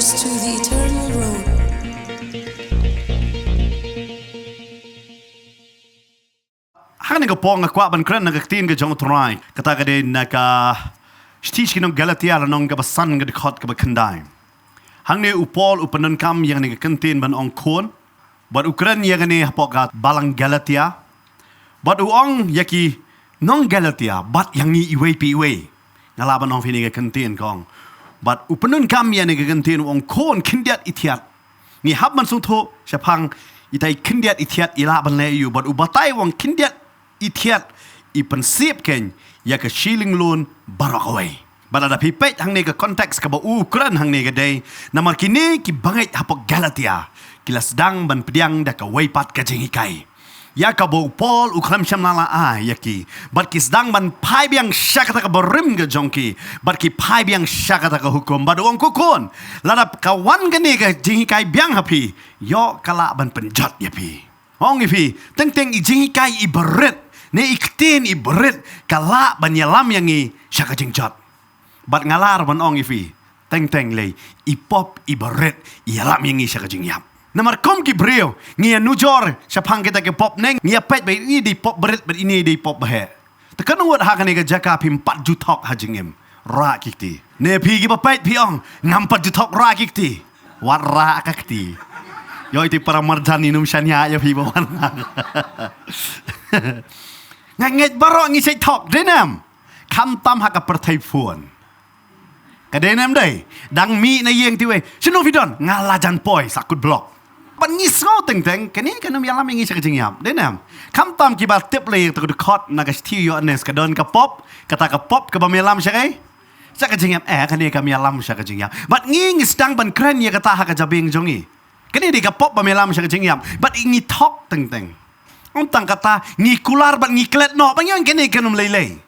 us to the eternal road. Hang ni kapong ngakwa ban kren nagaktin ka jong try. Kata ka din naka stich kinong Galatia lanong ka basan ka dikot ka bakandai. Hang ni upol upanan kam yang ni kantin ban ong kon. Bad Ukran yang ni hapokat balang Galatia. Bad uong yaki non Galatia bat yang ni iwe pi iwe. Ngalaban ong fini ka kantin kong. Bad upanan kam yang ni ka kantin ong kon kindiat itiat. Ni hab man sung tho syapang itai kindiat itiat ila ban le yu bad ubatai wong kindiat itiat ipan sip ken ya ke shilling loan barakaway. Balada pipet hang ni ke konteks ke ba Ukran hang ni ke day. Namar kini ki bangai hapok Galatia. Kila sedang ban pediang da ka waipat ka jengikai. Ya ka bo Paul Ukram syamnala ya ki. Bat ki sedang ban pai biang syakata ka berim ke jongki. Bat ki pai biang syakata ka hukum. Badu wong kukun. Ladap kawan ke ni ke jengikai biang hapi. Yo kala ban penjat ya pi. Ong ipi. Teng-teng i jengikai i berit. Ne iktin i berit kala banyalam yang i syaka jengjat. Bat ngalar ban ong ifi. Teng-teng lay i pop i berit i alam yang i syaka jengyap. Namar kom ki brio ngia nujor syapang kita ke pop neng ngia pet ba ini di pop berit ba ini di pop bahe. Tekan wat ha kan ga jaka pi 4 jutok ha jengem. Ra kikti. Ne pi gi ba pet pi ong ngam 4 jutok ra kikti. Wat ra kakti. Yo itu para marjani num syanya ya pi bawan. Nganget barok ngi sei tok denam. Kam tam ha ka pertai phun. Ka denam dai. Dang mi na yeng ti we. Sino vidon ngalajan poi sakut blok. Ban ngis ngau teng-teng kani kanam yalam ngi sak jingyam. Denam. Kam tam ki ba tip le to kot na ka sti yo anes ka don ka pop. Kata ka pop ka ba melam syak sak jingyam kani ka yalam sak jingyam. Bat ngi sedang ban kren ya kata ha ka jabing jongi. Kani di ka pop ba melam sak jingyam. Bat ingi tok teng-teng. Ontang kata ngikular bat ngiklet no bang yang kene kanum lele.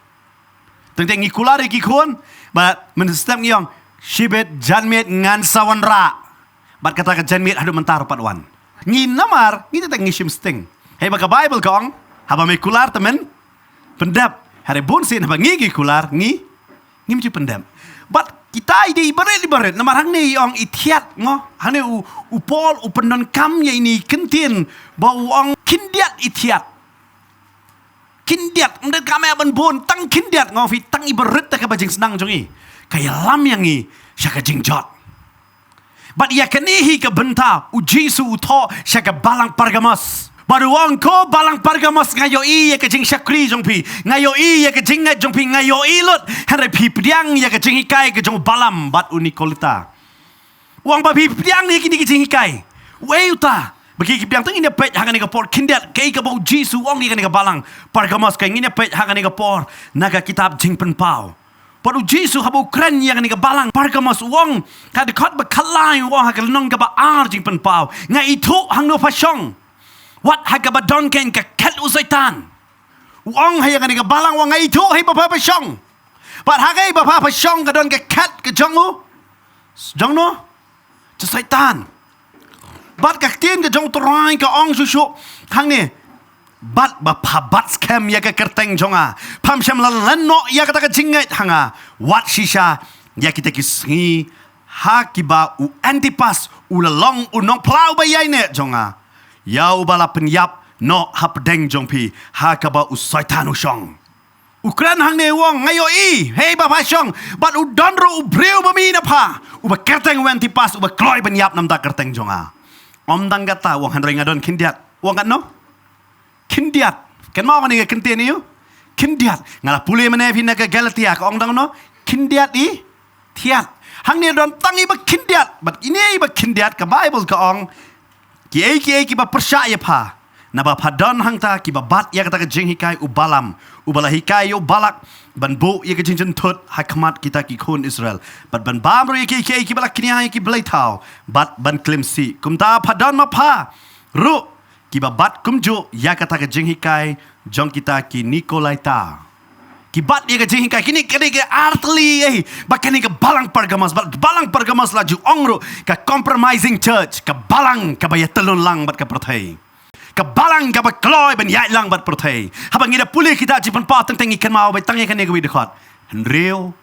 Teng ngikular iki kon bat menstem ngiyong shibet janmet ngan sawanra. Bat kata ka janmet adu mentar patwan. Ngi namar ngi teng ngishim sting. Hey baka Bible kong haba me kular temen pendap. Hari bunsin haba ngi kular ngi mci pendap. Bat kita ide ibarat namar hang ni ong itiat ngo hang ni upol upenon kam ya ini kentin bau ong kindiat itiat kindiat mende kame ban bon tang kindiat ngo fi tang ibarat ta ka bajing senang jongi kaya lam yang i syaka jingjot bat ya kanihi ke benta ujisu utho syaka balang pargamos baru wong ko balang pargamos ngayo i ya ke jing syakri jongpi ngayo i ya ke jing jongpi ngayo i lut hare pi pediang ya ke jing ikai ke jong balam bat unikolita wong ba pi pediang ni kini ke jing ikai weuta bagi kipiang teng ina pet hangan ni kapor kindiat kai ka bau jisu wong ni kan ka balang pargamos kai ina pet hangan ni kapor naga kitab jing penpau padu jisu habu kren yang ni ka balang pargamos wong ka dekot ba kalai wong ha ka nong ka ba ar jing penpau nga itu hang no pasyong wat ha ka ba donken ka kat usaitan wong ha yang ni ka balang wong nga itu hai ba pasyong pat ha kai ba pasyong ka don ka kat ka jongu jongno saitan bat ka tin ka jong torai ka ong susu hang ni bat ba pabat scam ya ka kerteng jonga pam syam lan no ya ka ta ka jinget hanga wat shisha ya kita kisngi ha kiba u antipas u long u no plau ba yai ne jonga ya u bala penyap no hap deng jongpi ha ka ba u saitan u shong Ukran hang ne wong ngayo i hey ba pa shong bat u donro u breu ba mi na pa u ba kerteng antipas u ba kloi penyap nam ta kerteng jonga om dang kata wong handreng ngadon kindiat wong kan no kindiat kan mau kan ni kenten ni kindiat ngala pule mene vina ke Galatia ka ong dang no kindiat i tiat hang ni don tangi ba kindiat bat ini ba kindiat ka Bible ka ong ki ba percaya pa na ba padon hang ta ki ba bat ya kata ka jing hikai u balam u bala hikai u balak ban bu ya ke jing tut hakmat kita ki kun Israel bat ban bamro ya ki bala kini ki blai tau bat ban klimsi kumta padon ma pa ru ki ba bat kumju ya kata ka jing hikai jong kita ki Nikolaita ki bat ya ke jing hikai kini kene ke artli bakani ke balang pargamas laju ongro ka compromising church ka balang ka baya telun lang bat ka perthai kabalang ka bakloi ben yai lang bat perthai habang ida pulih kita jipan pa teng ikan mau bai tang ikan ne gwi dekat henrio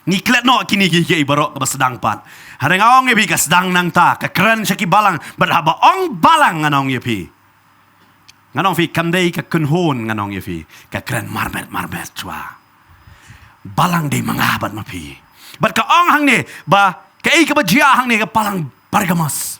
Ngiklet no kini ki ibarok ka sedang pat. Hari ngawang yepi ka sedang nang ta ka keren syaki balang berhaba ong balang nganong yepi. Nganong fi kamdei ka kunhon nganong yepi ka keren marbet chua. Balang de mangabat mapi. Bat ka ong hang ne ba ka ka bajia hang ne ka palang Pergamos.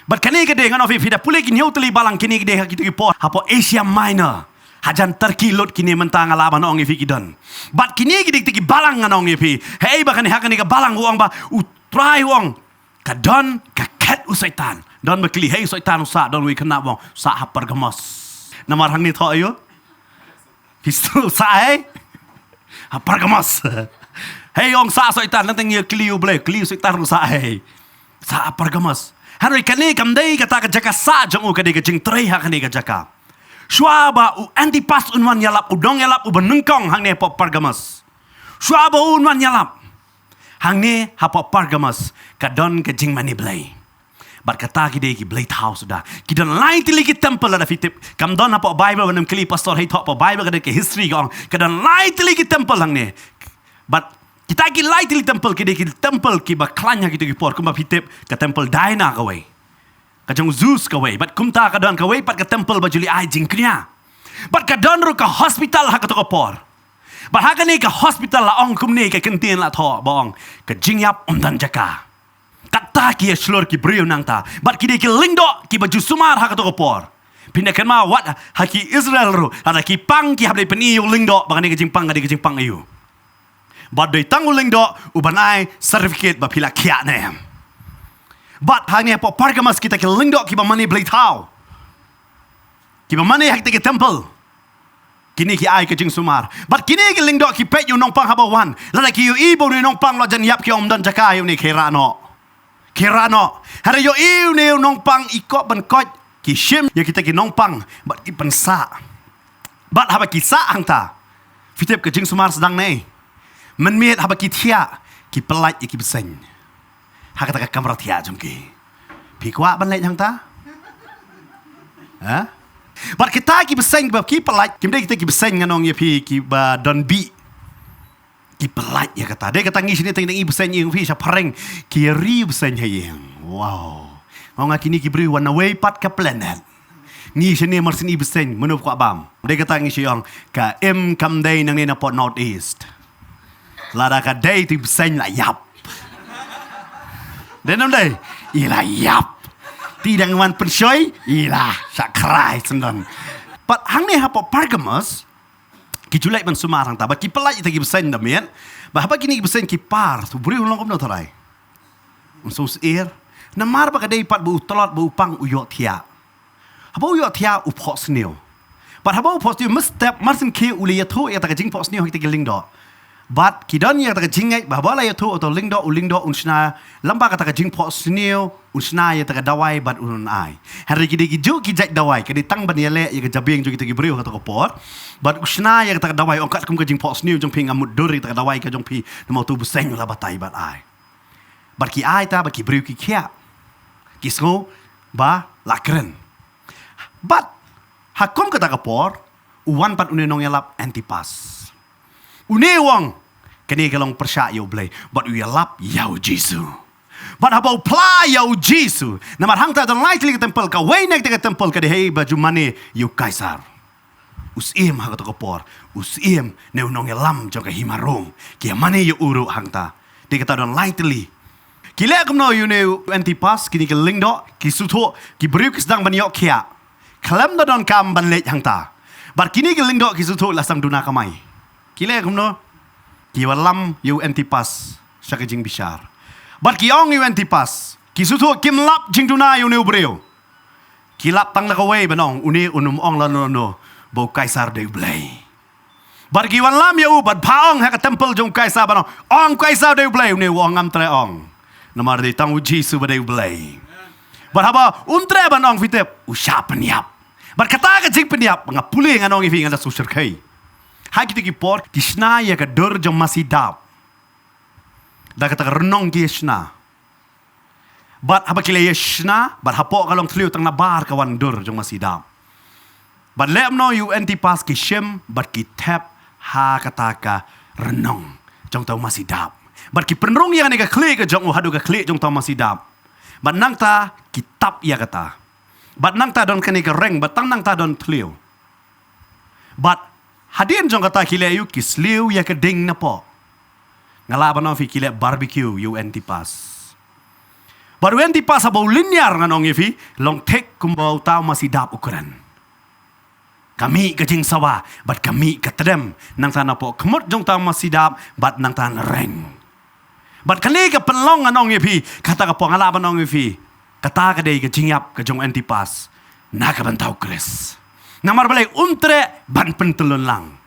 Bat kani ka de nganong fi da pulih kini utli balang kini de ha kitu ki po hapo Asia Minor. Hajan Turkey lot kini mentang alaban ong yepi kidon. Bat kini gidik tiki balang nganong yepi. Hei ba kani hakani ka balang uang ba utrai uang kadon ka ket usaitan. Don bekli hei usaitan usa don wi kena wong sa ha Pergamos. Namar hang ni tho ayo. Histu sa hei. Ha Pergamos. Hei ong sa usaitan nang tengi kliu ble kliu usaitan usa hei. Sa Pergamos. Hanoi kani kamdei kata ka jaka sa jong u kadi ka jing trei ha kani ka jaka. Suaba u Antipas unwan yalap udong yalap u benengkong hang ne po Pergamos. Suaba unwan yalap. Hang ne ha po Pergamos kadon ke jing mani blai. Bat kata ki de ki blai tau sudah. Ki don lain tili ki temple ada fitip. Kam don ha po Bible wanam kli pastor hei tok po Bible kada ke history gong. Kadon lain tili ki temple hang ne. Bat kita ki lain tili temple ki de ki temple ki baklanya ki de ki por kumba fitip ke temple Diana kawai. Kajang Zeus kawai, bat kumta kadon kawai pat ke temple bajuli ai jingknya. Bat kadon ru ke hospital ha katoko por. Bat ha kani ke hospital la ong kumni ke kentin la tho bong ke jingyap dan jaka. Kata ki slor ki brio nang ta. Bat ki de ki lingdo ki baju sumar ha katoko por. Pindah kan ma wat ha ki Israel ru ada ki pang ki hable peni yu lingdo bangani ke jingpang ngade ke jingpang ayu. Bat doi tangu lingdo ubanai certificate ba pila kia ne. But hang ne po Pergamos kita ke lingdo ki ba mani blai tau. Ki ba mani hak te ke temple. Kini ki ai ke jing sumar. But kini ki lingdo ki pet yu nong pang habawan. Lada ki yu ibo ni nong pang lo jan yap ki om dan jaka yu ni kirano. Kirano. Hari yu iu ni nong pang ikot ban kot ki shim ya kita ki nong pang but ki pensa. But haba ki sa hang ta. Fitip ke jing sumar sedang nei. Menmiet haba ki tia ki pelait ki beseng. Hak kata kamera tia jomki. Pikwa ban lek hang ta? Ha? Bat kita ki beseng ba ki pelait kim de kita ki beseng nganong ye pi ki ba don bi. Ki pelait ya kata. De kata ngi sini teng i beseng yang pi sa pareng ki ri beseng hayeng. Wow. Mau ngakini ki beri one way pat ke planet. Ngi sini marsini beseng menup kwa bam. De kata ngi siang ka kam dei nang ni na pot north east. Lada ka dei ti beseng la yap. Dan namdai, ila yap. Tidak ngawan pensoi, ila sakrai sendan. But hang ne hapo Pergamos, ki julai ban sumarang ta, ba ki pelai ita ki besen damian, ba hapa kini ki besen ki par, tu buri ulong kom no tarai. Unsus air, na mar ba kadai pat bu tolot bu pang uyot tia. Hapa uyot tia u pos neo. But hapa u pos neo mestep marsin ki uliyatho ya ta jing pos neo hik te ling do. But kidon ya taka jingai bahwa la yato atau lingdo unsna lamba kata jing po sneo unsna ya taka dawai bat unun ai hari kidi kiju kijak dawai kidi tang ban yale ya jabing jo kita gibriu kata ko por but usna ya taka dawai ongkat kum jing po sneo jong ping amud duri taka dawai ka jong pi namo tu buseng la batai bat ai bat ki ai ta ba ki briu ki kia kisgo ba lakren but hakum kata ko por uwan pat unenong yalap Antipas Unewang kini kalong persya yo blay but we lap yau Jesu but habau pla yau Jesu namar hang ta dan lai tili temple ka way nek te temple ka de hey baju mane yo kaisar usim ha ka por usim ne unong lam jo ka himarom ki mane yo uru hang ta de kata dan lai tili kile kum no you ne Antipas kini ke lingdo ki suto ki briu ki sedang ban yo kia kalam don kam ban le hang ta but kini ke lingdo ki suto lasam duna kamai Kile kumno kiwalam yu Antipas syaka jing bishar. Bat kiong yu Antipas kisutu kim lap jing tuna yu ne ubreo. Kilap tang lakaway banong uni unum ong lano bo kaisar de blay. Bat kiwalam yu bat paong haka temple jong kaisar banong ong kaisar de blay uni wong am tre ong. Namar de tang uji su ba de blay. Bat haba untre banong fitep usya penyap. Bat kata ka jing penyap ngapuli nganong ifi ngada susur kai. Hai kita ki por kisna ya ka dur jong masih dap. Da kata renong ki kisna. Bat haba kile yesna, bat hapo kalong tliu tang nabar kawan dur jong masih dap. Bat lem no yu Antipas ki shem bat ki tap ha kata ka renong jong tau masih dap. Bat ki penrong yang ni ka klik ke jong hadu ka klik jong ta masidap. Bat nang ta kitab ya kata. Bat nang ta don kani ka reng bat tang nang ta don tliu. Bat hadin jong kata kile yu kisliu ya ka ding na po. Ngala ba no fi kile barbecue yu antipas. Baru antipas abau linear nganong ifi long tek kumbau tau masidap ukuran. Kami kajing sawa, bat kami katedem nang tanah po kemut jong tang masidap, bat nang tanah reng. Bat kali ke penlong anong yepi, kata ke po ngalap anong yepi, kata ke day kajing yap kajong antipas, nak bantau kres. Namar balai untre ban pentulun lang.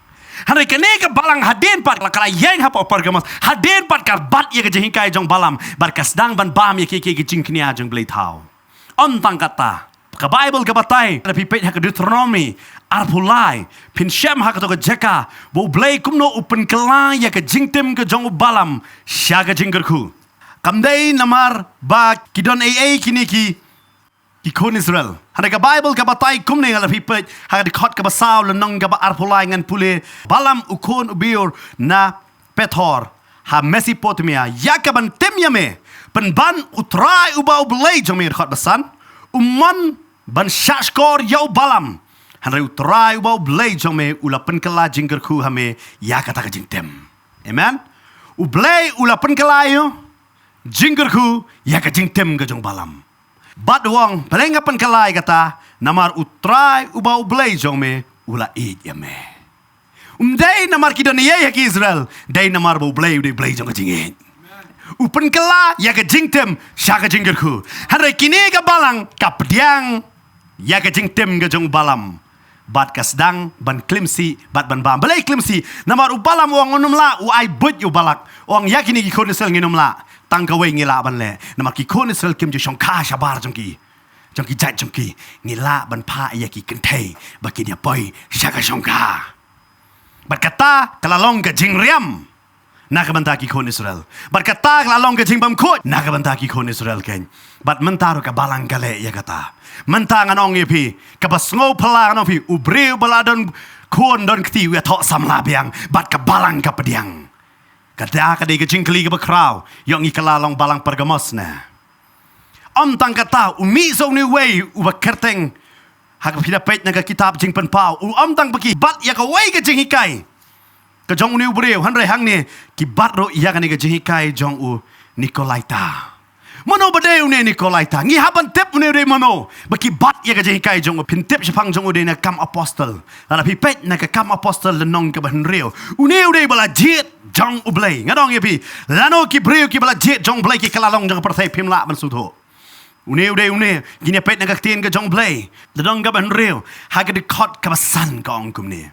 Hari kene ke balang hadin pat kala yang hapa pergamas, hadin pat kar bat ye kajing kai jong balam, bat kasdang ban bam ye kiki kajing knia jong belai tau. Ontang kata. Ka Bible ka batay na pipet ha ka Deuteronomy arpulai pin syam ha ka to ka jeka bo blay kumno upen kelay ya ka jingtim ka jong balam sya ka jinggerku kamday namar ba kidon AA kini ki kon Israel ha ka Bible ka batay kumne ngala pipet ha ka khot ka basaw lenong ka ba arpulai ngan pule balam ukon ubior na Pethor ha Mesopotamia ya ka ban temyame pen ban utrai ubau blay jong mir khot basan ban syashkor yau balam hanrai utrai ubau blay jong me ulapan kala jinggerku hame ya kata ka jingtem amen ublay ulapan kala yo jinggerku ya ka jingtem ka jong balam bat wong palengapan kala kata namar utrai ubau blay jong me ula id ya me day namar kidon ye ya ki Israel day namar bau blay jong ka jingit upan kala ya ka jingtem sya ka jinggerku hanrai kini ka balang ka pediang ya ka jingtem ka jong balam bat kasdang ban klimsi bat ban bam balai klimsi namar ubalam wang unum la u ai but yu balak wang yakini ki kon sel nginum la tang ka we ngila ban le namar ki kon sel kim ju shong ka shabar jong ki jat jong ki ngila ban pha ya ki kenthei ba ki dia poi shaka shong ka bat kata kalalong ka jingriam nakabanta ki kon Israel bat kata kalalong ka jingbam khot nakabanta ki kon Israel ken bat mentaro ka balang kale ya kata mentang anong ipi kabasngo pala anong pi ubriu baladon kuon don kti we tho samla biang bat ka balang ka pediang kada ka de ka jingkli ka bakraw yong ikalalong balang pergamos na tang kata umi so ni way uba kerteng hak pidapet na ka kitab jingpen pau tang baki bat ya ka way ka jingikai ka jong ni ubriu hanre hang ni ki bat ro ya ka ni ka jingikai jong u Nikolaita Mano badai une Nikolaita. Ngi haban tip une de mano. Baki bat ya ka kai jong pin tip sepang jong de na kam apostle. Lala pi pet na ka kam apostle le nong ka ban reo. Une de bala jit jong ublay. Ngadong ya pi. Lano ki breu ki bala jit jong blay ki kalalong jong pertai pim la ban sutho. Une gini pet na ka tien ka jong blay. Le nong ka ban reo. Ha ka de khot ka basan ka ong kum ni.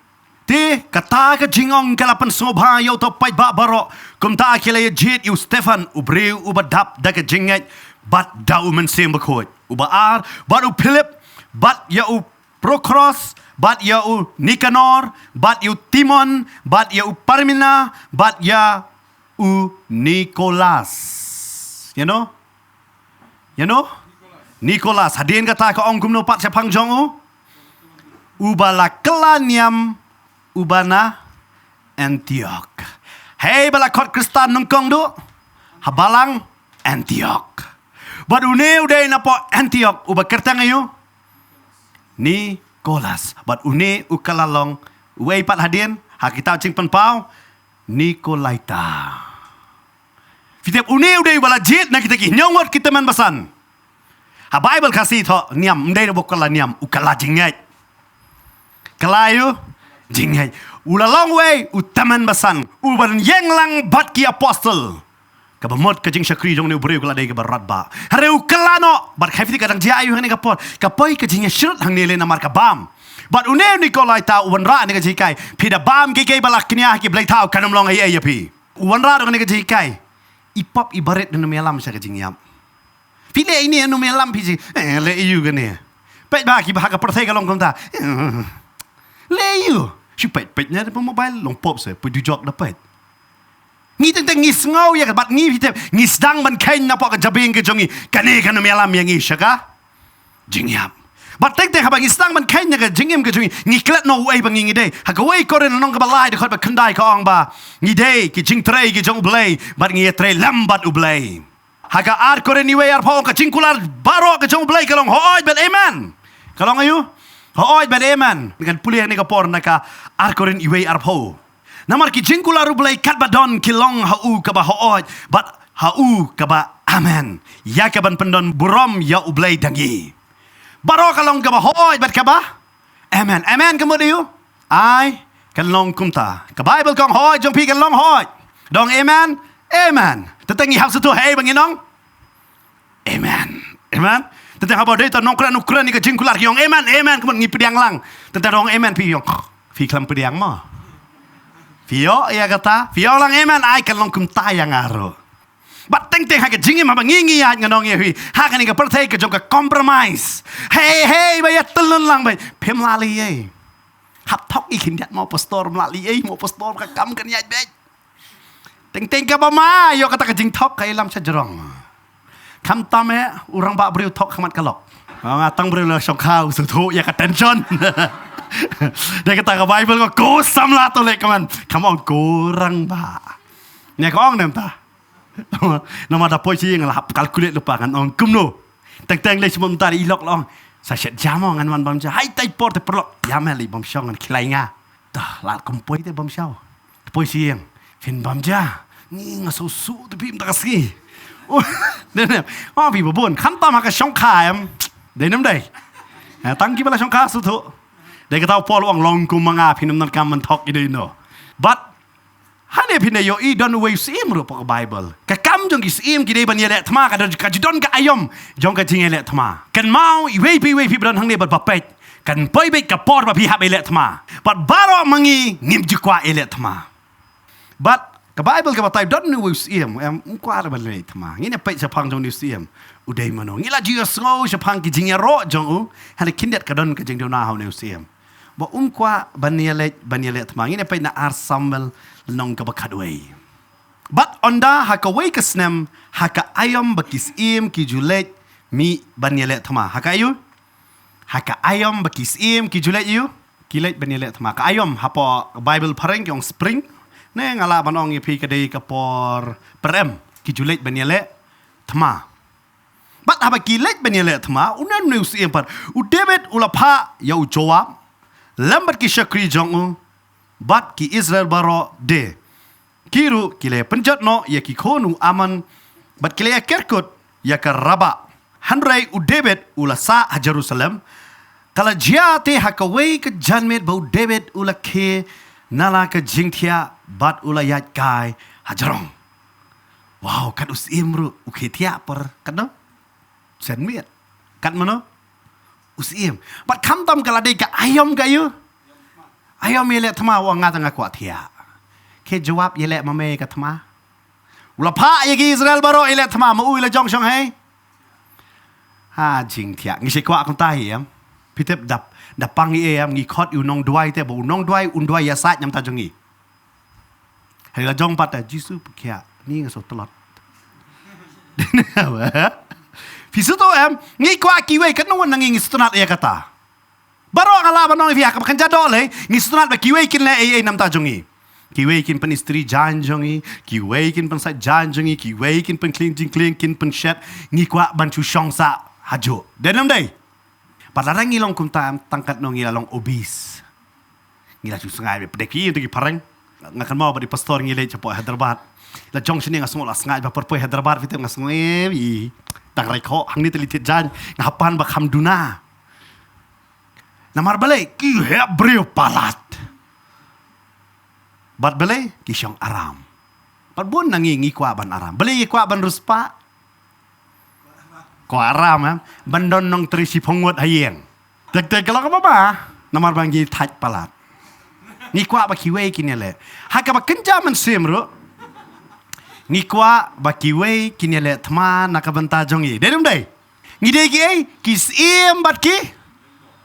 Te kata ka jingong kalapan sobha yo to pai ba baro kum ta kile jit yu Stefan ubreu ubadap da ka jinget bat dau men sem bakot ubaar bat u Philip bat ya u Prokros bat ya u Nikanor bat yu Timon bat ya u Parmina bat ya u Nicholas you know Nicholas hadin kata ka ong kum no pat sepang jong ubala kelanyam ubana Antioch. Hey balakot Kristan nungkong do. Habalang Antioch. But une uday na po Antioch uba kerta ngayo. Nicholas. But une ukalalong uway pat hadin. Hakita cing penpau. Nikolaita. Fitip une uday bala jit na kita ki nyongwat kita man basan. Ha Bible kasih to niam uday na bukala niam ukala jingay. Kalayo jingai ulalong way utaman basan uban yang lang bat ki apostle kabamot ka jing syakri jong ne ubreu kala dai ka barat ba hare ukalano bat khafiti kadang jayu hang ne kapot kapoi ka jing shirut hang ne le namar ka bam bat une Nikolai ta uban ra ne ka jikai pida bam ke balak knya ki blai tau kanum long ai ai pi uban ra ne ka jikai ipop ibaret ne melam sya ka jing yam pile ini anu melam pi le yu ka ne pet ba ki ba ka perthai ka long kom ta Leyu. Si pet-petnya ada mobile long pop saya. Pergi jog dapat. Ngi tentang ngis ngau ya bat ngi hitep ngis dang ban kain napa ka jabing ke jongi. Kane kan melam yang ngis ka. Jingyap. But teng habang islang man kanya ka jingim ka jungi ngiklat no way bang ngi day hagaway ko rin nong ka balay de khot ba khandai ka ong ba ngi day ki jing trei ki jong blay but ngi trei lambat ublay haga ar ko rin ni way ar pho ka jingkular baro ka jong blay ka long hoy but amen kalong ayu hoy but amen dengan puliah ni ka por na ka ar ko rin iway ar pho namar ki jingkular ublay kat ba don ki long hau ka ba hoy but hau ka ba amen ya ka ban pendon burom ya ublay dangi Baro kalong ka ba hoy bat ka ba? Amen. Amen kamu diyo? Ay kalong kumta. Ka Bible kong hoy jong pi kalong hoy. Dong amen. Amen. Tetengi hap setu hey banginong. Amen. Amen. Teteng habo dei ta nongkran ni ka jingkular yong amen. Amen kamu ngi pediang lang. Teteng dong amen pi yong. Pi klam pediang mo. Fio ya kata. Fio lang amen ay kalong kumta yang aro. But teng haka jingi ma ngingi ya nganong ye hui haka ni ka pertai ka jong ka compromise hey ba ya telun lang ba pem lali ye hap thok i khindat mo pastor lali ye mo pastor ka kam kan ya be teng ka ba ma yo kata ka jing thok kai lam cha jrong kam tame urang ba briu thok khamat kalok nga tang briu la shok khau su thu ya ka tension dia kata ka Bible ko samla to le kaman come on kurang ba nya ko ong nem ta nama dah poisi yang lah kalkulat lupa kan orang kumno teng le semua tadi ilok long saya set jamo ngan wan bam hai tai por te perlok ya meli bam syong ngan kilai nga dah lat kompoi te bam syau poisi yang fin bam ja ni ngasusu te pim tak ski oh nên oh pi bobon kham ta ma ka syong kha em de nam dai tang ki bala syong kha su thu de ka tau por long kum manga pin nam kam man thok i de no but Hane pina yo I don way sim ro pa Bible. Ka kam jong is im ki de ban yele thma ka don ka ayom jong ka jing yele thma. Kan mau I way pi bran hang ne ba pet. Kan poi be ka por ba pi hab yele thma. But baro mangi ngim jikwa yele thma. But ka Bible ka batai don way sim em kwa ra ban le thma. Ngine pe sa phang jong ni sim. Udai mano ngila ji ngo sa phang ki jing ya ro jong u. Hane kindet ka don ka jing do na ha ne sim. Ba kwa ban yele thma. Ngine pe na ar Samuel nong kabakadway. But onda haka way kasnem haka ayom bakis im ki julet mi banyele thama. Haka ayu? Haka ayom bakis im ki julet you? Kilet banyele thama. Ka ayom hapo Bible pareng yung spring. Ne ngala banong ipi kadai kapor perem ki julet banyele thama. But haba kilet banyele thama unan news im par. U David ulapa ya u Joab. Lambat ki Shakri jong But ki Israel baro de. Kiru kile penjat no ya ki konu aman. But kile ya kerkut ya ka raba. Hanrai u David ula sa ha Jerusalem. Kala jia te hakaway ka janmet bau David ula ke nala ka jingtia bat ula yat kai hajarong. Wow kan us imru u ketia per kano. Janmet. Kan mano? Us im. But kam tam kala de ka ayom gayu. Ayom yele thma wa nga tanga kwa thia. Ke jawab yele mame ka thma. Ula pha yegi Israel baro yele thma ma u ile jong shong hai. Ha jing thia ngi se kwa kun ta hiam. Pitep dap pang i em ngi khot yu nong duai te bo nong duai un duai ya sa nyam ta jongi. Hai la jong pat ta jisu pkya ni nga so tolot. Fisu to em ngi kwa ki we kan no nang ngi stunat ya kata. Baro kala banong via ka kan jado le ngi sunat ba kiwe kin le ai nam ta jongi kiwe kin pan istri jan jongi kiwe kin pan sa jan jongi kiwe kin pan clean kin pan shet ngi kwa ban chu shong sa hajo denam dai palarang ngilong kum tam tangkat no ngilong obis ngila chu sangai be deki tu ki parang ngakan mau ba di pastor ngile chapo Hyderabad la jong shini ngasung la sangai ba perpoi Hyderabad fitem ngasung i tak rai kho hang ni telitit jan ngapan ba khamduna Namar balay, ki hebreu palat. Bat balay, ki siyang aram. Bat bun nangingi kwa ban aram. Balay kwa ban ruspa. Kwa aram, bandon nong terisi pongwat hayeng. Tek kalau ka ba? Namar bangi taj palat. Ni kwa ba kiwe kinele. Haka ba kenja man semro. Ni kwa ba kiwe kinele thma nakabanta jongi. Dedum dai. Ngide ki ai kis im bat ki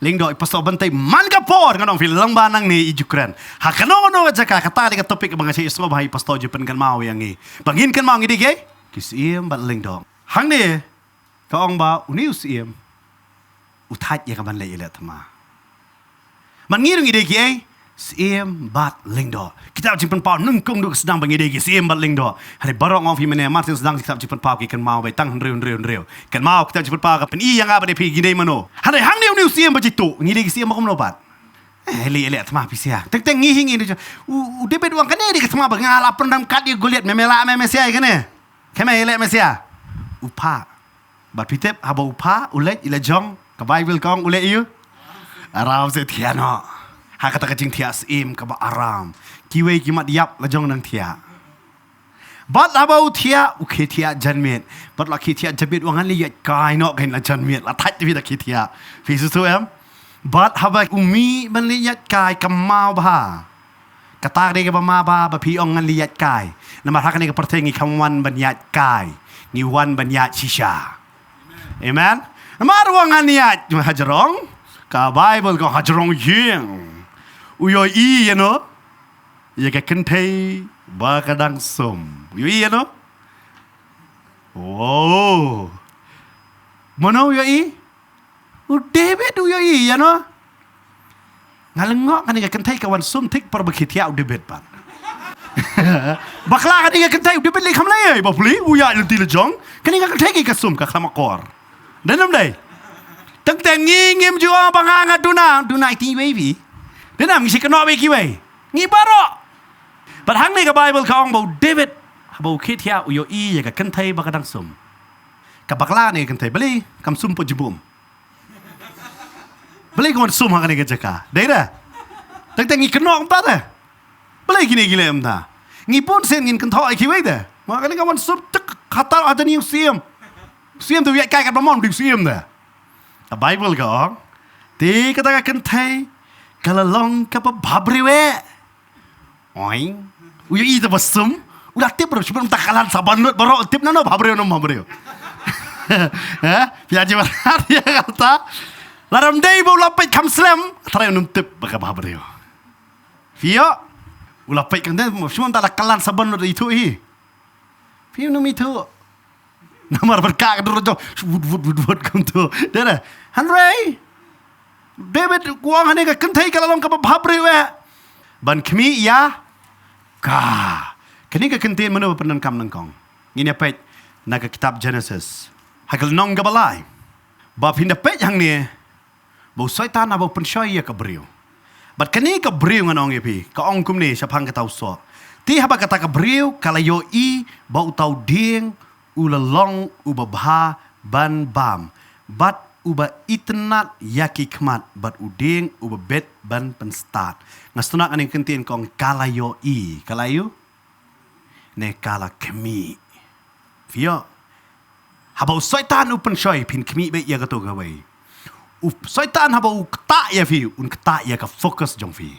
Lingdo pastor bantai man kapor nganong film banang ni Ukraine. Hakano no jaka kata di topik bang si islo bahai pastor Japan kan mau yang ni. Bangin kan mau ngidi ke? Kisiem bat lingdo. Hang ni kaong ba unius iem. utat ya kaban le ile tama man ngirung ide ki ai siem bat lingdo kitab jipen pau nung kong duk sedang bangide ki siem bat lingdo hari barok ngau fi mene martin sedang kitab jipen pau ki kan mau bai tang reu kan mau kitab jipen pau ka pen i yang apa de pi gide mano hari hang niu siem bajitu ngide ki siem makom no bat ele tama pisia tek ngi hingi ni u debet wang kane di tama bangala pendam kat ye goliat memela mesia kane keme ele mesia upa bat pitep haba upa ulet ila jong ka bible kong ulet you aram se tiano ha kata kacing tias im ka ba aram kiwe kimat yap la jong nang tia bat haba utia u ketia janmet bat la ketia jabit wangan li yat kai no kain la janmet la tat vi da ketia fi su em bat haba umi ban li yat kai kamau ba kata de ka ba ma ba pi ong ngan li yat kai nama hak ni ka pertengi kamwan ban yat kai ni wan ban yat shisha amen nama ruangan yat hajarong ka bible ko hajarong yeng uyo i you know ya ka kentai ba kadang som uyo i you know oh mono uyo i u David uyo i you know ngalengok kan ka kentai kawan som tik par bakitia u David pan bakla kan ka kentai u David le kham lai ba pli uya lu ti le jong kan ka kentai ka som ka khamakor dan nam dai tang tang ngim jua banganga duna ti baby dan nam si keno be ki wei ngi baro but hang ni ka bible ka ong bo David bo kitia uyo i ya ka kentai ba kadang som ka bakla ni kentai beli kam sum po jibum beli ko sum ha kan ka jaka dai da tang tang ngi keno ta da beli kini gile am ta ngi pun sen ngin kan thoi ki wei da ma kan ka wan sum tak khata ada ni siem tu ya kai ka bamon di siem da a bible ka ti kata ka kentai kala long ka pa bhabriwe oing uyo i ta basum udah tip bro cuma takalan saban lut baro tip nano bhabriwe ha piaji barat ya kata laram dei bo lapet kam slam tara num tip baka bhabriwe fio ulapet kan cuma takalan saban lut itu i fio num itu namar berkak dulu wud kam tu dera Henry David kuang hane ka kentai kala long ka bhabre we ban khmi ya ka kini ka kentai mano penan kam nang kong ngini pet na ka kitab Genesis hakal nong ga balai ba pinda pet hang ni bo saitan abo pensoi ya ka brio bat kini ka brio nganong epi ka ong kum ni sapang ka tau so ti haba kata ka brio kala yo i ba utau ding ulalong ubabha ban bam bat uba itnat yaki kmat bat uding uba bet ban penstat ngastuna kaning kentin kong kalayo i kalayo ne kala kemi fio habau saitan upen shoy pin kemi be ya gato gawai saitan habau kta ya fi un kta ya ka fokus jong fi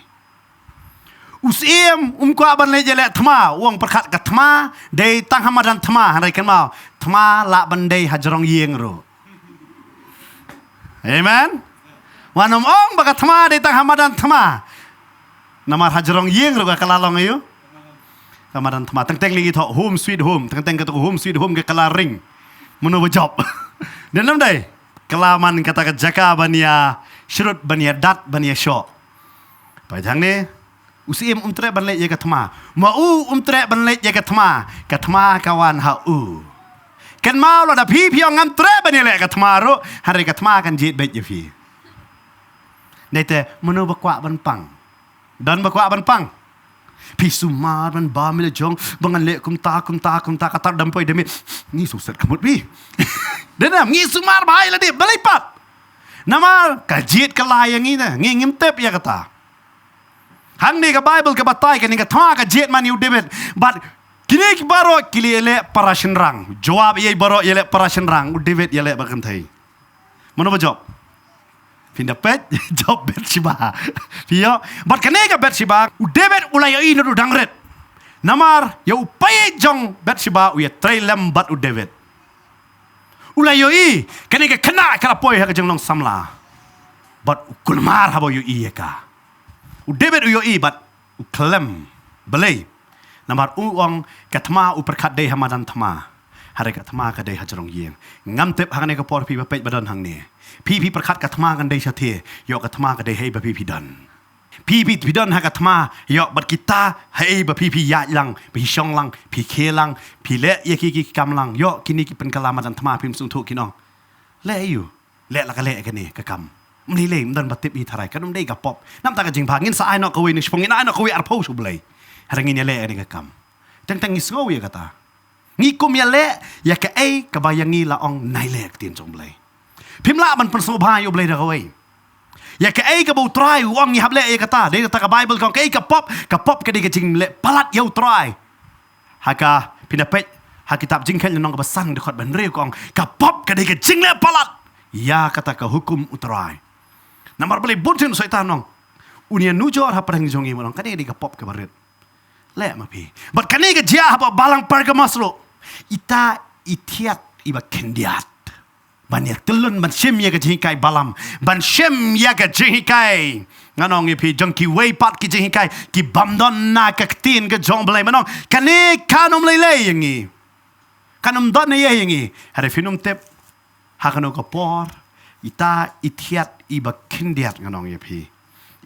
usiem kwa ban le jele thma wong perkhat ka thma dei tang hamadan thma harai kan mau thma la ban dei hajrong yeng ro amen wanom ong baka thma dei tang hamadan thma namar hajrong yeng ro ka kalalong ayo hamadan thma teng teng lagi tho home sweet home teng teng ka home sweet home ka kala ring mono job dan nam dai kelaman kata ka jaka bania shrut bania dat bania sho pa jang ne usim umtre banlet ya kathma mau umtre banlet ya kathma kawan ha u kan mau la da pi piong ngam tre banele kathma ro hari kathma kan jit bet ya fi nete meno bakwa ban pang dan bakwa ban pang pi sumar ban ba mile jong bangan le kum ta kata dampoi demi ni susat kamut bi denam ni sumar bai la de balipat nama kajit kalayang ina ngim tep ya kata hang ni ka bible ka batai ka ni ka tha ka jet man you David but kini ki baro kili ele parashin rang jawab ye baro ele parashin rang David ele bakan thai mano ba job pinda pet job Bathsheba pio but kani ka Bathsheba David ulai ai no dangret namar ya upai jong Bathsheba u ya trailam bat u David ulai yo i kani ka kena kala poi ha ka jong long samla but kulmar habo yo i ka David uyo i bat klem belai namar uang katma uperkat dei hamadan thma hari kat thma ka dei hajarong yeng ngam tep hang ne ka por pi ba pet badan hang ne pi perkhat kat thma kan dei sathe yo kat thma ka dei hei ba pi dan pi dan ha kat thma yo bat kita hei ba pi ya lang pi shong lang pi ke lang pi le ye ki kam lang yo kini ki pen kalama dan thma pim sung thu kinong le yu le la ka le ka ne ka kam mni le mdan ba tip i tharai ka dum dei ka pop nam ta ka jing phangin sa ai no ka we ni shpong ina no ka we ar pho su blai harangin ya le ni ka kam teng ni sngo ye kata ngi kum ya le ya ka ai ka ba yang ni la ong nai le tin jong blai phim la man pen so bha yo blai da ka we ya ka ai ka bu try wong ni hab le ye kata de ta ka bible kong ka ai ka pop ka de ka jing le palat yo try ha ka pina pet ha kitab jing khen nong ka sang de khot ban re kong ka pop ka de ka jing le palat ya kata ka hukum utrai namar boleh buntin syaitan nong unia nujor ha parang jongi monong kane di ka pop ka baret le ma pi but kane ka jia ha balang pergamas lo ita itiat iba kendiat banyak telun ban shem ya ka jingkai balam ban shem ya ka jingkai nganong ipi jongki way pat ki jingkai ki bamdon na ka tin ka jong blai manong kane kanom lele yangi kanom don ye yangi hare finum tep hakano ka por ita itiat iba kendiat nganong ipi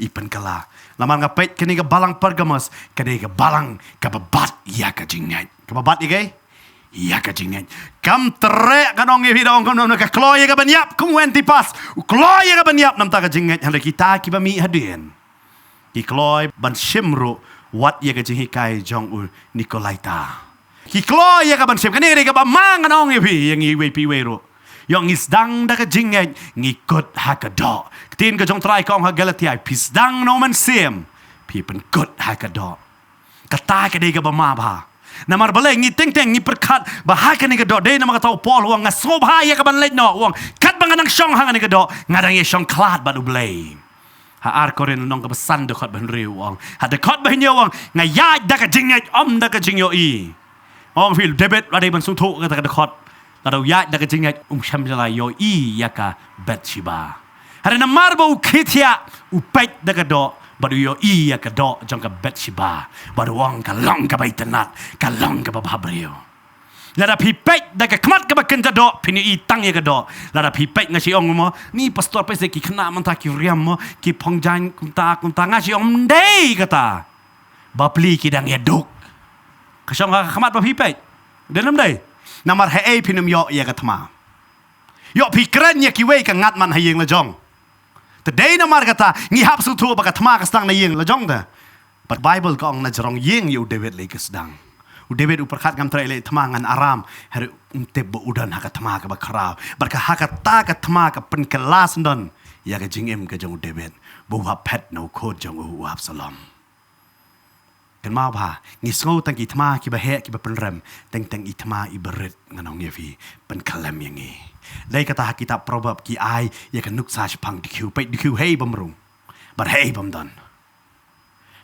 ipen kala laman ka pet kani ka balang pergamas kani ka balang ka babat ya ka jingai ka babat igai ya ka jingai kam tre kanong ipi dong kono ka kloy ka banyap kum wenti pas kloy ka banyap nam ta ka jingai hande kita ki ba mi hadien ki kloy ban shimro wat ya ka jingai kai jong u nikolaita ki kloy ka ban shim kani ka ba mang kanong ipi yang i we pi we ro yang isdang da ka jingai ngikut ha ka do tin ka jong try kong ha galatia pisdang no man sim pi pen kut ha ka do kata ka de ka ba ma ba namar bale ngi teng ngi perkat ba ha ka ni ka do de na ma ka tau pol wang nga so ba ya ka ban let no wang kat bang nang shong ha ni ka do ngadang ye shong klat ba du blay ha ar koren nong ka besan de khot ban riu wang ha de khot ba nyo wang nga ya da ka jingai om da ka jingyo i ong fil debet ra de ban sung thu ka da khot Lalu ya dah kejingat syamjala yo I yaka Bathsheba. Hari namar bau kitia upet dah kedo baru yo I yaka do jangka Bathsheba. Baru wang kalong ka baitenat kalong ka bababrio. Lada pipet dah kemat ka baken do pini I tang ya kedo. Lada pipet ngasi ong mo ni pastor pese ki kena manta ki riam mo ki pongjan kunta ngasi ong dei kata. Bapli ki dang ya duk. Kasong ka kemat ba pipet. Dalam dei. Namar hei pinum yo ya katma. Yo pikran ya kiwe ka ngat man hayeng lajong. Today namar kata ngi hap su tu ba katma ka stang na yeng lajong da. But Bible ka ong na jarong yeng yo David le ka sedang. U David uperkat ngam tra le tma ngan Aram hari umte bo udan ha katma ka ba kharau. Bar ka ha kata katma ka pen kelas don ya ka jingem ka jong David. Bo ha pet no ko jong u Absalom. Kan mau ba ngi sngo tang itma ki ba he ki ba penrem teng itma i berit nganong yevi pen kalam yangi dai kata kitab probab ki ai ya kan nuk sa pang dikiu pe dikiu hei bamrung bar hei bamdan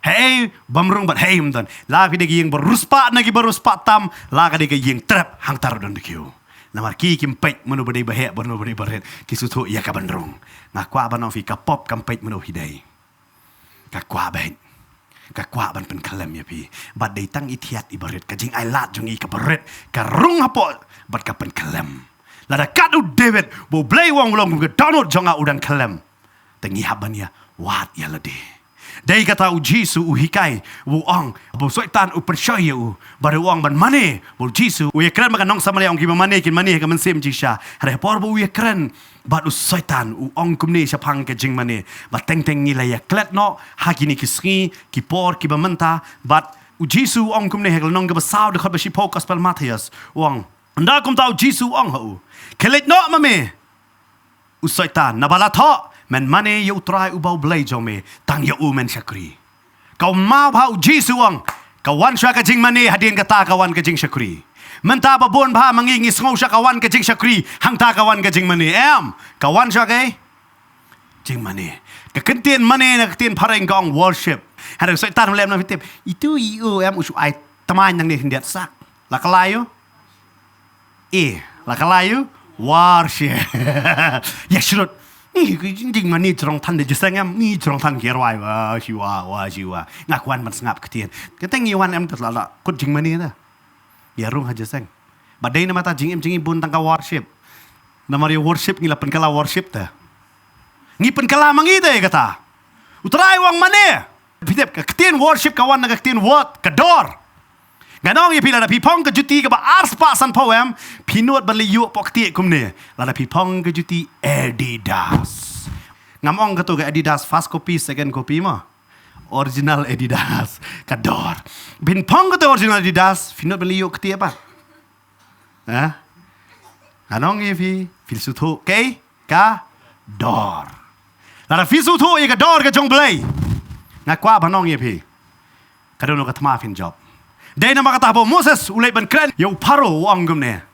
hei bamrung bar hei bamdan la ki de yeng beruspa na ki beruspa tam la ka de yeng trap hang tar don dikiu namar ki kim pe menu bade ba he menu bade baret ki sutu ya ka bandrung ngakwa banong fi ka pop kam pe menu hidai ka kwa ba kakwa ban pen kalam ya pi bad dai tang itiat ibaret ka jing ai lat jung I ka baret ka rung hapo bad ka pen kalam lada kat u David bo blai wong long ka download jonga udan kalam tengi habania wat ya lade dai kata u Jisu u hikai u ong bo soitan u percaya u baru wong ban mane bo Jisu u yakran maka nong sama le ong ki mane kin mane ka man sem jisha hare por bo u yakran bad u soitan u ong kumne sapang ka jing mane ba teng ngila ya klet no hakini ki ski ki por ki ba menta bad u Jisu ong kumne hegel nong ka ba saw de khot ba shi po gospel Matthias wong nda kum tau Jisu ong hu kelet no mame u soitan na bala tho men mane yu try u bau blai jome tang ya u men shakri kau mau bau Jisu ong kawan sya ka jing mane hadin kata kawan ka jing shakri menta ba bon ba mangingi sngo sya kawan ka jing shakri hang ta kawan ka jing mane kawan sya ke jing mane ka kentien mane na kentien pareng kong worship hada soitan lem na fitip itu iu usu ai tamai nang ni hendiat sak la kalayo la kalayo worship ya shurut ni jing mani trong tan de jisangam ni trong tan kerwai wa shiwa ngakwan man ngap ketien keteng iwan em tatla kut jing mani da ya rung ha jisang Badai nama ta jing bun tangka worship. Nama dia worship ngila penkala worship ta. Ngi penkala mangi ta kata. Utrai wang mana? Pitep ketin worship kawan naga ketin word kador. Ganong ye pila da pipong ke juti ke ba ars pa san poem pinut ban liu pok tie kumne. La da pipong ke juti Adidas. Ngamong ke tu ke Adidas first copy second copy mah. Original Adidas kador. Bin pong ke tu original Adidas pinut ban liu ke tie apa? Ha? Ganong ye pi filsutu ke ka dor. La da filsutu ye ka dor ke jong blai. Ngakwa banong ye pi. Kadono ka tma fin job. Dai nama kata apa Moses ulai ban kran yo paro wang gumne.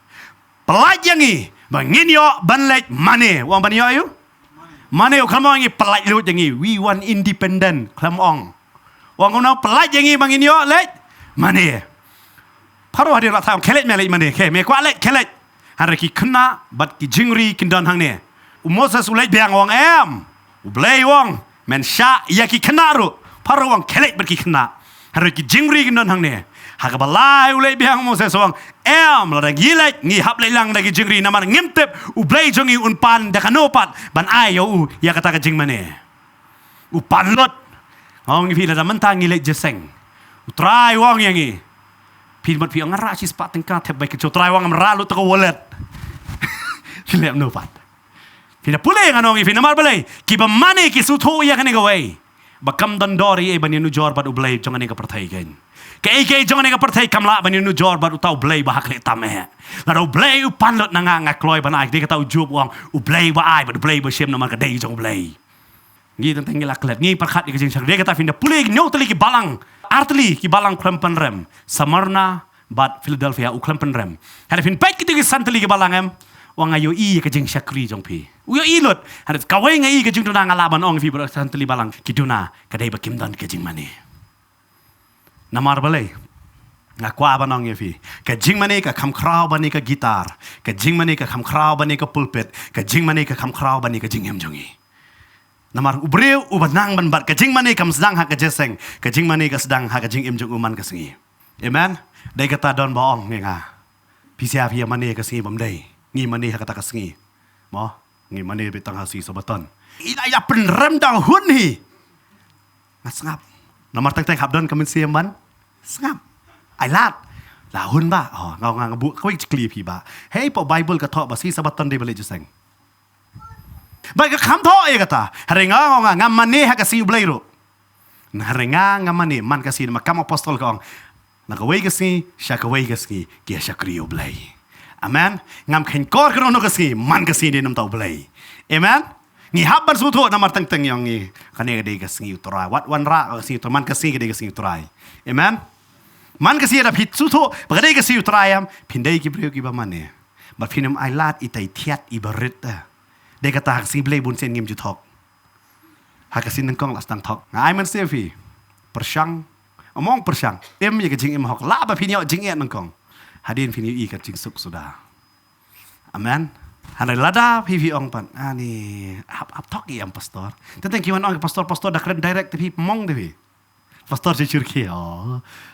Pelaj yangi bangin yo ban lej mane wang ban yo ayu. Mane yo klamong ngi pelaj lut yangi we want independent klamong. Wang gumna pelaj yangi bangin yo lej mane. Paro hadir rat tham kelet me lej mane ke me kwa lej kelet. Haraki kena bat ki jingri kindan hang ne. Moses ulai biang wang em. Ublay wang men sha yaki kena ru. Paro wang kelet bat ki kena. Haraki jingri kindan hang ne. Hakabalai ulai biang Moses wang em la gilek ngi hap lang dagi jingri naman ngimtep ublay jongi unpan da kanopat ban ayo ya kata ka jing mane upan lot ngong fi la mentang ngilek jeseng utrai wang yangi pin mat pi ngara si spat tengka tep baik ke trai wang amra lu to wallet filem no pat fina pule nganong fi namar balai ki ba mane ki suto ya kane gawai bakam dan dori e bani nu jor bad ublay jongane ka perthai gen ke jangan nega perthai kamla bani nu jor bar utau blay bahak le tame la blay u panlot nanga ngakloi banai de kata ujub wang u blay ba ai ba blay ba shem na mar ka dei jong blay ngi tang ngila klet ngi perkhat ke jing sak de kata finda pule nyau tali ki balang artli ki balang klempen rem samarna bat Philadelphia u klempen rem hada fin pait ki santli ki balang em wang ayo i ke jing sakri jong pi u yo i lot hada kawai ngai ke jing tuna ngalaban ong fi bar santli balang ki duna ka dei ba kimdan ke jing mane namar balai ngakwa banong ye fi ka jing mane ka kham khrao bani ka gitar ka jing mane ka kham khrao bani ka pulpit ka jing mane ka kham khrao bani ka jing em jongi namar ubreu ubanang ban bat ka jing mane kam sedang ha ka jeseng ka jing mane ka sedang ha ka jing em jong uman ka singi amen dai kata don baong nge nga pisia pia mane ka singi bam dai ngi mane ha kata ka singi mo ngi mane betang ha si sobaton ila ya pen rem dang hun hi ngasngap namar tang hab don kamen siam ban sngap ai lat la hun ba ngau nga bu koi kli pi ba hey po bible ka tho ba si sabaton de bale juseng ba ka kham tho e kata harenga ngau nga ngam mane ha ka si blai ro na harenga ngam mane man ka si ma kam apostol ka na ka wei ka si sha ka wei ka si ki sha kri blai amen ngam khen kor ka no ka si man ka si de nam tau blai amen ngi haban suto namar tang yang ngi kane de ka singi utorai wat wan ra ka singi to man ka singi de ka singi utorai amen man ka singi da phit suto ba de ka singi utorai am phindai ki breu ki ba mane ba phinam ai lat itai thiat i barit de ka ta si blei bun sen ngim ju thok ha ka sin nang kong las tang thok ngai man se fi persang among persang em ye ka jing em hok la ba phinyo jing e nang kong hadin phinyo i ka jing suk suda amen Hanai lada pipi ong pan. Ani hap toki am pastor. Tentang kiman ong pastor dah keren direct tapi mong devi. Pastor jujur ki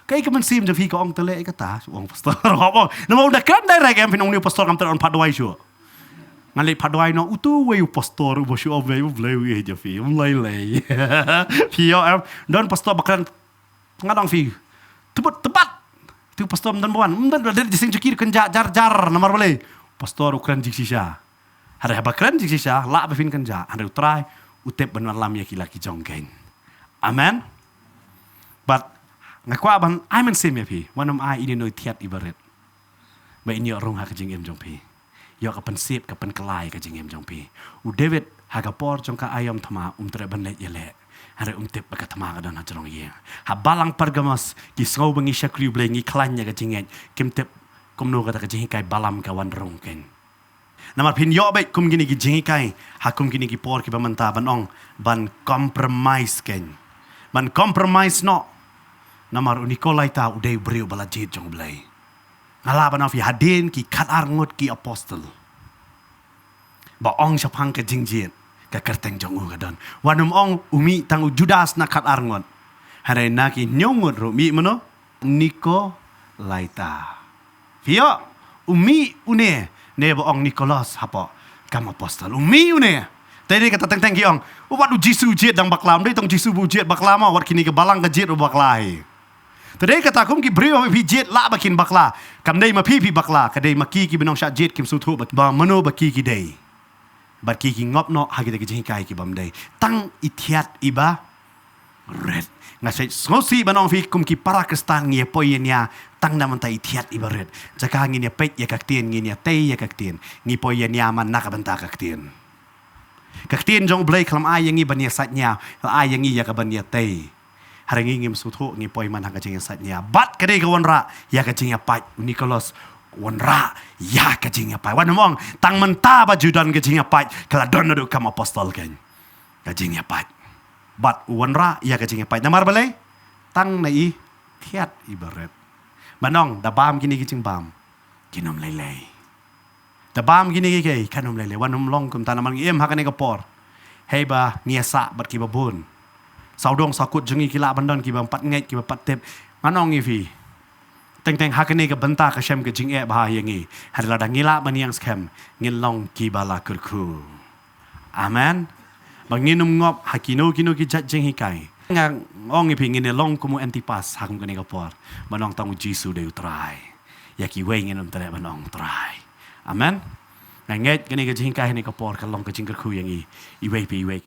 Kai kemen sim je fi ko ong tele kata ong pastor. Apa? Nama udah keren direct am pinong ni pastor kam ter on padwai shu. Ngali padwai no utu we pastor bo shu of we bleu we je fi. Lei. Fi am don pastor bakran ngadong fi. Tepat. Tu pastor dan buan. Dan dari sing jukir kenja jar nomor boleh. Pastor ukran jiksisha. Hari habakran jiksisha, la befin kanja. Hari utrai, utep benar lam ya kila ki jongkeng. Amen. But ngakwa ban amen sim ya pi. Wanam ai ini no tiat ibarat. Ba ini orang ha kajing em jong pi. Yo kapan sip kapan kelai kajing em jong pi. U David ha kapor jong ka ayam thama tre ban let yele. Hari tep ba ka thama ka don ha jong ye. Ha balang pargamas ki sngau bangi shakri blengi klanya kajing em. Kim tep kumno kata kajing kai balam ka wan rong ken. Namar pin yo bai kum gini ki jing kai hakum gini ki por ki bamanta banong ban compromise ken. Ban compromise no. Namar unikolai ta udai breu bala jid jong blai. Ngala ban fi hadin ki kat arngot ki apostle. Ba ong sapang ka jing jid ka kerteng jong u kadon. Wanum ong umi tang Judas na kat arngot. Harai na ki nyongot ro mi mano Niko laita. Fio umi une ne ba ong Nicholas hapa kam apostol umi une tadi kata teng ki ong wat u Jisu jet dang baklam dei tong Jisu bu jet baklama wat kini ke balang ke jet u baklai tadi kata kum ki brio pi jet la bakin bakla kam dei ma pi bakla ka dei maki ki benong sha jet kim su thu ba mano baki ki dei bat ki ngop no ha ki de ki kai ki bam dei tang ithiat iba red ngasai ngosi banong fi kum ki para kristang ngie poyenya tang naman ta ithiat iba red jaka ngi ne pet ya kaktien ngi ne tei ya kaktien ngi poyenya man nak banta kaktien kaktien jong blai klam ai ngi bania satnya ai ngi ya ka bania tei harangi ngi msuthu ngi poy man ha ka jing satnya bat kadai ka wanra ya ka jing ya pat Nicholas wanra ya ka jing ya pat wan mong tang menta ba judan ka jing ya pat kala don do kam apostol ken ka jing ya pat bat wanra ya ka jing ya pat namar balai tang nai thiat ibaret manong da bam kini ki jing bam kinom lelei da bam kini ki kanom lelei wanum long kum tanaman em ha ka ne ka por heba niasa bat ki babun saudong sakut jengi kila bandan ki bam pat ngai ki pat tep manong ngi fi teng ha ka ne ka banta ka shem ka jing e ba yangi hadla da ngila baniang scam ngin long ki bala kurku amen banginum ngop hakino kino ki jat jeng hikai ngang ong ngi pingin long kumu antipas hakam ka ne ka por manong tang Jisu de utrai ya ki wei ngin tare manong trai amen ngai ka ne ka jing kai ne ka por ka long ka jing kurku yangi I wei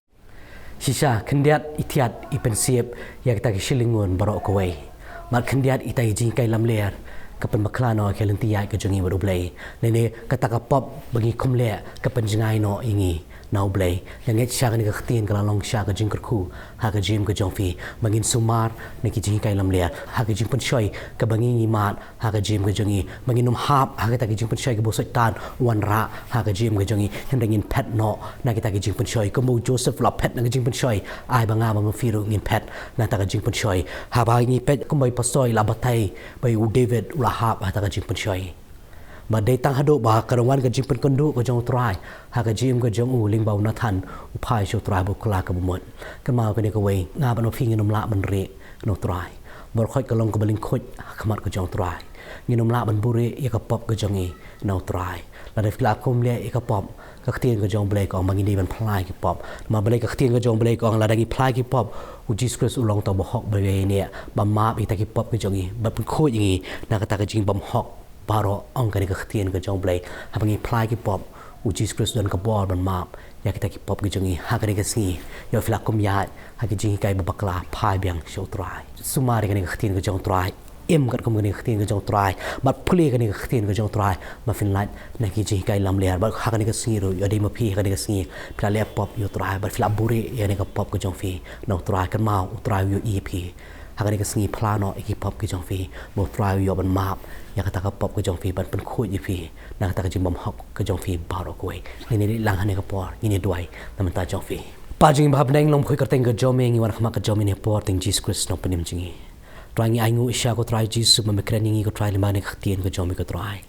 Shisha kendiat itiat ipen siap ya kita kisilingun barok kawai. Mat kendiat itai jing kai lam ler kapan maklano kelenti ya ke jongi baru blai. Nene kata kapop bagi kumle kapan jengai no ingi nau blai. Yang et sya ni kekhtin kala long sya ke jing kerku ha ke jim ke jongfi bangin sumar ni ki jing kai lam ler ha ke jing pen shoy ke bangi ngimat ha ke jim ke jongi bangin num hap ha ke ta ke jing pen shoy ke bosoi tan wan ra ha ke jim ke jongi hendengin pet no na kita ke jing pen shoy ke mo Joseph la pet na ke jing pen shoy ai banga ba firu ngin pet na ta ke jing pen shoy ha ba ngi pet ko mai pasoi la batai bai u David la hap ha ta ke jing pen shoy ba dei tang hado ba karwan ke jing pen kondu ko jong trai ha ke jim ke jong u ling bau na than u pai sho trai bu kla ka bu mot kan ma ke ne ko wei nga ba no fi nginum la ban re no trai bor khoi ka long ko baling khoj khamat ko jong trai nginum la ban buri ya ka pop ko jongi no trai la de fla kum le ya ka pop ka khtin ko jong blai ko mangi ni ban phlai ki pop ma blai ka khtin ko jong blai ko la dangi phlai ki pop u Jesus Christ u long to bo hok ba we ne ba ma bi ta ki pop ko jongi ba pun khoj ngi na ka ta ka jing bam hok baro ong ka ni ka khtin ko jong blai ha bangi phlai ki pop u Jesus Christ don ka bor ban map ya kita ki pop ki jongi ha ka ni ka si yo fla kum ya ha ki jing kai ba bakla phai biang show try sumari ka ni ka khtin ko jong try em kat kum ni khtin ko jong try bat phule ka ni khtin ko jong try ma fin lat na ki jing kai lam le ba ha ka ni ka si ro yo dei ma phi ka ni ka si pla le pop yo try ba fla buri ya ni ka pop ko jong fi no try kan mau try yo ep ha ka ni ka si pla no ki pop ki jong fi mo try yo ban map ya kata ka pop ko jong fi ban pen khu ji fi na kata ka jing bam hok ko jong fi ba ro ko ni ni lang ha ni ka por ni ni duai na man ta jong fi pa jing ba bneng lom khoi ka teng ka jomeng ni wan khama ka jomi ni por teng Jesus Christ no penim jingi trying ai ngu isha ko try Jesus ma mekrening ko try limane khtien ko jomi ko try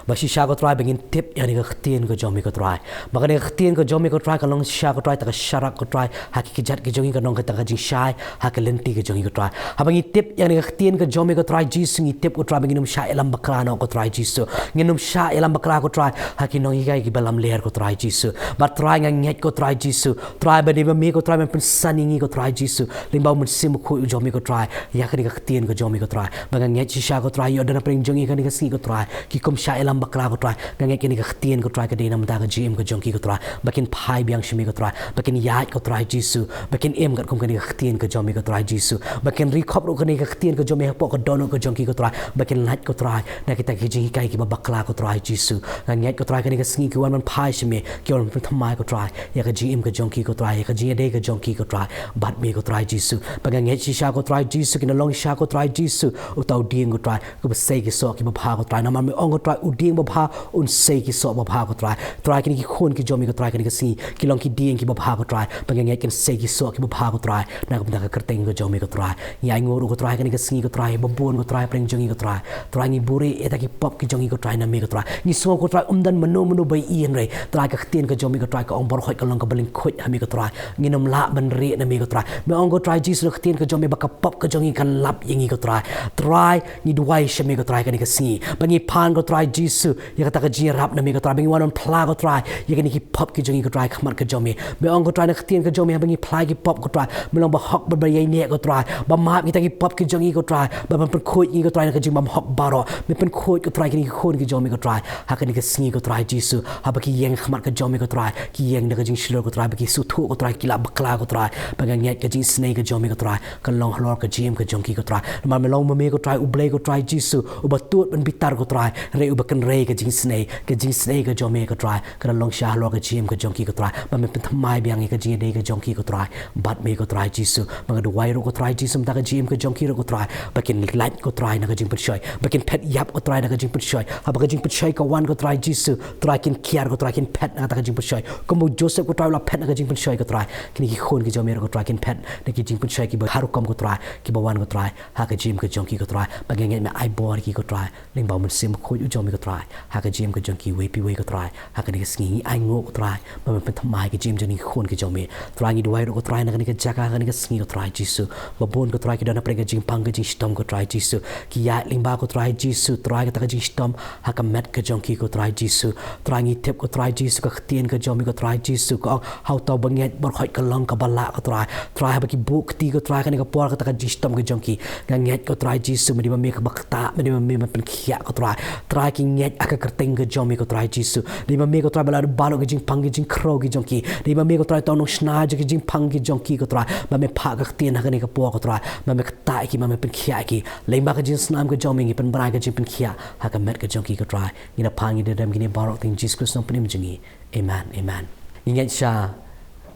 ba shi sha ko try bengin tip yani ko khtien ko jomi ko try ba ka ne khtien ko jomi ko try ka long sha ko try ta ka sharak ko try ha ki jat ki jongi ka nong ka ta ka jing shai ha ka lenti ka jongi ko try ha bangi tip yani ko khtien ko jomi ko try Jesus ngi tip ko try bengin um sha elam bakra no ko try Jesus nginum sha elam bakra ko try ha ki nong igai ki balam leher ko try Jesus ba try ngang nget ko try Jesus try ba ni ba mi ko try men sani ngi ko try Jesus limba mun sim ko jomi ko try ya ka ni ka khtien ko jomi ko try ba nget chi sha ko try yo dana pring jongi ka ni ka si ko try ki kom sha elam bakra ko try ngai ki ni ka khtien ko try ka de nam da ka gm ko jongi ko try bakin phai biang shimi ko try bakin ya ko try Jesus bakin em gat kom ka ni ka khtien ko jomi ko try Jesus bakin ri khop ro ka ni ka khtien ko jomi po ko dono ko jongi ko try bakin lat ko try na kita ki jingi kai ki ba bakla ko try Jesus ngai ko try ka ni ka singi ki wan man phai shimi ki wan thamai ko try ya ka gm ko jongi ko try ya ka ji de ko jongi ko try bat me ko try Jesus bakin ngai chi sha ko try Jesus ki na long sha ko try Jesus u tau ding ko try ko ba sei ki so ki ba pha ko try na ma me ong ko try u ding ba pha un sei ki so ba pha ko try ki ni ki khon ki jomi ko try ki ni ka si ki long ki ding ki ba pha ko try ba ngai ken sei ki so ki ba pha ko try na ko ka kerteng ko jomi ko try ya ngor ko try ki ni ka si ko try ba bon ko try preng jongi ko try ni buri eta ki pop ki jongi ko try na me ko try ni so ko try dan mano bai ien re try ka khtin ko jomi ko try ka ong bor khoi ka long ka baling khoi ha mi ko try ni nom la ban re na me ko try me ong ko try Jesus khtin ko jomi ba ka pop ka jongi kan lap yengi ko try ni duai shemi ko try ka ni ka si bangi pan ko try Jesus Jisu ya kata ka jing rap na mi ka try bangi wanon pla ko try ya kini ki pop ki jongi ko try khamat ka jomi me ong ko try na ktien ka jomi bangi pla ki pop ko try me long ba hok ba ye ne ko try ba ma kita ki pop ki jongi ko try ba pen khoi ki ko try na ka jing ba hok baro me pen khoi ko try kini ki khon ki jomi ko try ha kini ka singi ko try Jisu ha ba ki yeng khamat ka jomi ko try ki yeng na ka jing shilo ko try ba ki su thu ko try ki la bakla ko try ba ga nget ka jing snei ka jomi ko try ka long hlor ka jim ka jongi ko try ma me long ma me ko try u blai ko try Jisu u ba tut ban bitar ko try re u ba kan re ka jing snei ka jomi ko try ka long sha hlor ka jim ka jongi ko try ba me pen thamai biang ka jing dei ka jongi ko try bat me ko try Jisu ma ga wai ro ko try Jisu ta ka jim ka jongi ro ko try ba kin light ko try na ka jing put shoy ba kin pet yap ko try na ka jing put shoy ha ba ka jing put shoy ka wan ko try Jisu try kin kiar ko try kin pet na ta ka jing put shoy ko mo Joseph ko try la pet na ka jing put shoy ko try kin ki khon ki jomi ro ko try kin pet na ki jing put shoy ki ba haru kom ko try ki ba wan ko try ha ka jim ka jongi ko try ba ga ngai me ai bor ki ko try ling ba mun sim ko u jomi ko try ha ka jim ka jongi we pi we ko try ha ka ni ka sngi ai ngo ko try ba me pen thamai ki jim jani khon ki jomi try ngi duai ro ko try na ka ni ka jaka ka ni ka sngi ko try Jisu ba bon ko try ki dana pre ka jing pang ka jing stom ko try Jisu ki ya ling ba ko try Jisu try ka ta ka jing stom ha ka met ka jongi ko try Jisu try ngi tep ko try Jisu ka ktien ka jomi ko try Jisu ko how to banget bor khoi ka long ka bala ko try ha ba ki buk ti ko try ka ni ka por ka ta ka jing stom ka jongi ga nget ko try Jisu me di ma me ka bakta me di ma me pen khia ko try ki nget aka kerteng ka jomi ko try Jisu di ma me ko try bala balo ka jing pang ki jing kro ki jongi di ma me ko try to no shna ki jing pang ki jongi ko try ma me pha ka ktien ha ka ni ka por ko try ma me ka ta ki ma me pen khia ki le ba ka jing snam ka jomi ngi pen bra ka jing pen khia ha ka met ka jongi ko try ni na pang ni de dam ki ni barok ting Jesus Christ no pen im jingi amen nget sha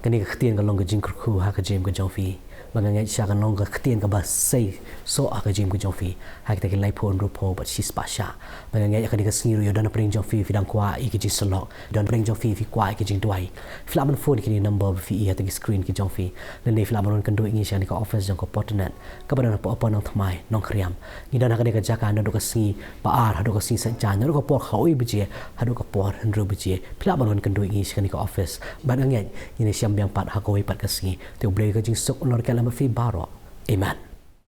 ka ni ka ktien ka long ka jing khu ha ka jing ka jongi bangangai sha kan long ka ktien ka ba sei so aka jim ko jofi ha kita ki lai phon ru pho ba sis pa sha bangangai ka ni ka sni ru yo dan pring jofi fi dang kwa i ki ji slok dan pring jofi fi kwa i ki jing duai flaman phone ki ni number fi i ha ta ki screen ki jofi le ni flaman kan do ingi sha ni ka office jong ko potnet ka ba na po apa nong thmai nong khriam ni dan ka ni ka jaka na do ka sni ba ar ha do ka sni sa jan do ka por khoi bi je ha do ka por ru bi je flaman kan do ingi sha ni ka office bangangai ni siam biang pat ha ko pat ka sni te ble ka jing sok lor ka ma fi baro amen